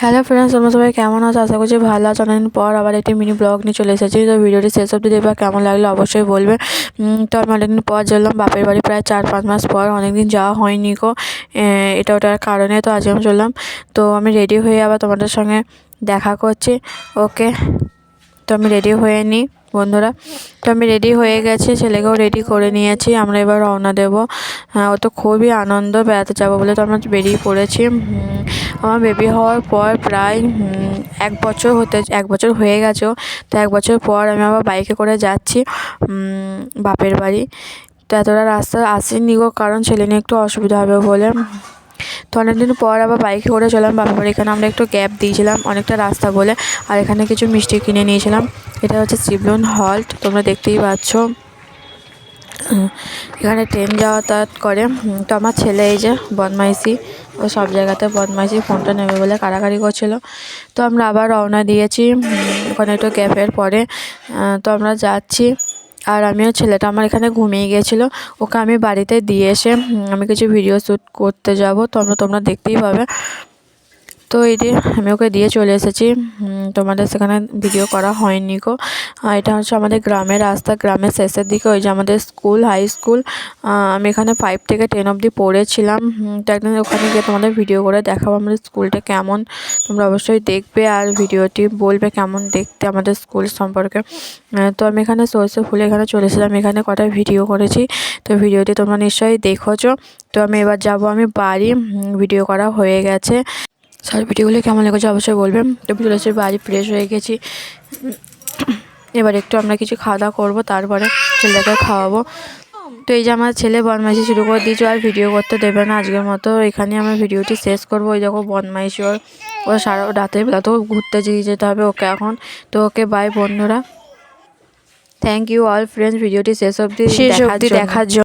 Hello friends, তোমরা সবাই কেমন আছো? আশা করছি ভালো আছো। অনেকদিন পর আবার একটি মিনি ব্লগ নিয়ে চলে এসেছি। তো ভিডিওটি শেষ অবধি দেখবে, কেমন লাগলো অবশ্যই বলবে। তো আমি অনেকদিন পর চললাম বাপের বাড়ি, প্রায় 4-5 মাস পর। অনেকদিন যাওয়া হয়নি গো, এটা ওটার কারণে। তো আজকে আমি চললাম। তো আমি রেডি হয়ে আবার তোমাদের সঙ্গে দেখা করছি। ওকে, তো আমি রেডি হয়ে নিই বন্ধুরা। তো আমি রেডি হয়ে গেছি, ছেলেকেও রেডি করে নিয়েছি। আমরা এবার রওনা দেবো। ও তো খুবই আনন্দ, বেড়াতে যাবো বলে তো আমরা বেরিয়ে পড়েছি। আমার বেবি হওয়ার পর প্রায় 1 বছর হয়ে গেছেও। তো 1 বছর পর আমি আবার বাইকে করে যাচ্ছি বাপের বাড়ি। তো এতটা রাস্তা আসেনি গো, কারণ ছেলে নিয়ে একটু অসুবিধা হবে বলে। তো অনেকদিন পর আবার বাইকে করে চললাম বাপের বাড়ি। এখানে আমরা একটু গ্যাপ দিয়েছিলাম অনেকটা রাস্তা বলে, আর এখানে কিছু মিষ্টি কিনে নিয়েছিলাম। এটা হচ্ছে শিবলুন হল্ট, তোমরা দেখতেই পাচ্ছ। এখানে ট্রেন যাতায়াত করে। তো আমার ছেলে এই যে বদমাইশি, ও সব জায়গাতে বদমাইশি, ফোনটা নেবে বলে কাড়াকাড়ি করছিল। তো আমরা আবার রওনা দিয়েছি ওখানে একটু গ্যাপের পরে। তো আমরা যাচ্ছি। আর আমিও, ছেলেটা আমার এখানে ঘুমিয়ে গিয়েছিলো, ওকে আমি বাড়িতে দিয়ে এসে আমি কিছু ভিডিও শ্যুট করতে যাব। তো তোমরা দেখতেই পাবে। তো এই যে আমি ওকে দিয়ে চলে এসেছি। তোমাদের সেখানে ভিডিও করা হয়নি গো। এটা হচ্ছে আমাদের গ্রামের রাস্তা, গ্রামের শেষের দিকে ওই যে আমাদের স্কুল, হাই স্কুল। আমি এখানে 5 থেকে 10 অবধি পড়েছিলাম। তো একদিন ওখানে গিয়ে তোমাদের ভিডিও করে দেখাবো আমাদের স্কুলটা কেমন। তোমরা অবশ্যই দেখবে আর ভিডিওটি বলবে কেমন দেখতে আমাদের স্কুল সম্পর্কে। তো আমি এখানে সরষে ফুলে এখানে চলে এসেছিলাম, এখানে কটা ভিডিও করেছি। তো ভিডিওটি তোমরা নিশ্চয়ই দেখেছো। তো আমি এবার যাব আমি বাড়ি, ভিডিও করা হয়ে গেছে। স্যার ভিডিওগুলো কেমন লেগেছে অবশ্যই বলবেন। তো চলে এসে বাড়ি ফ্রেশ হয়ে গেছি। এবার একটু আমরা কিছু খাওয়া দাওয়া করবো, তারপরে ছেলেকে খাওয়াবো। তো এই যে আমার ছেলে বদমাইশি শুরু করে দিয়েছে, আর ভিডিও করতে দেবে না আজকের মতো। এখানে আমার ভিডিওটি শেষ করবো। ওই দেখো বদমাইশি ও সারা রাতের বেলা তো ঘুরতে যেতে হবে ওকে এখন। তো ওকে বাই বন্ধুরা, থ্যাংক ইউ অল ফ্রেন্ডস ভিডিওটি শেষ অবধি দেখার জন্য।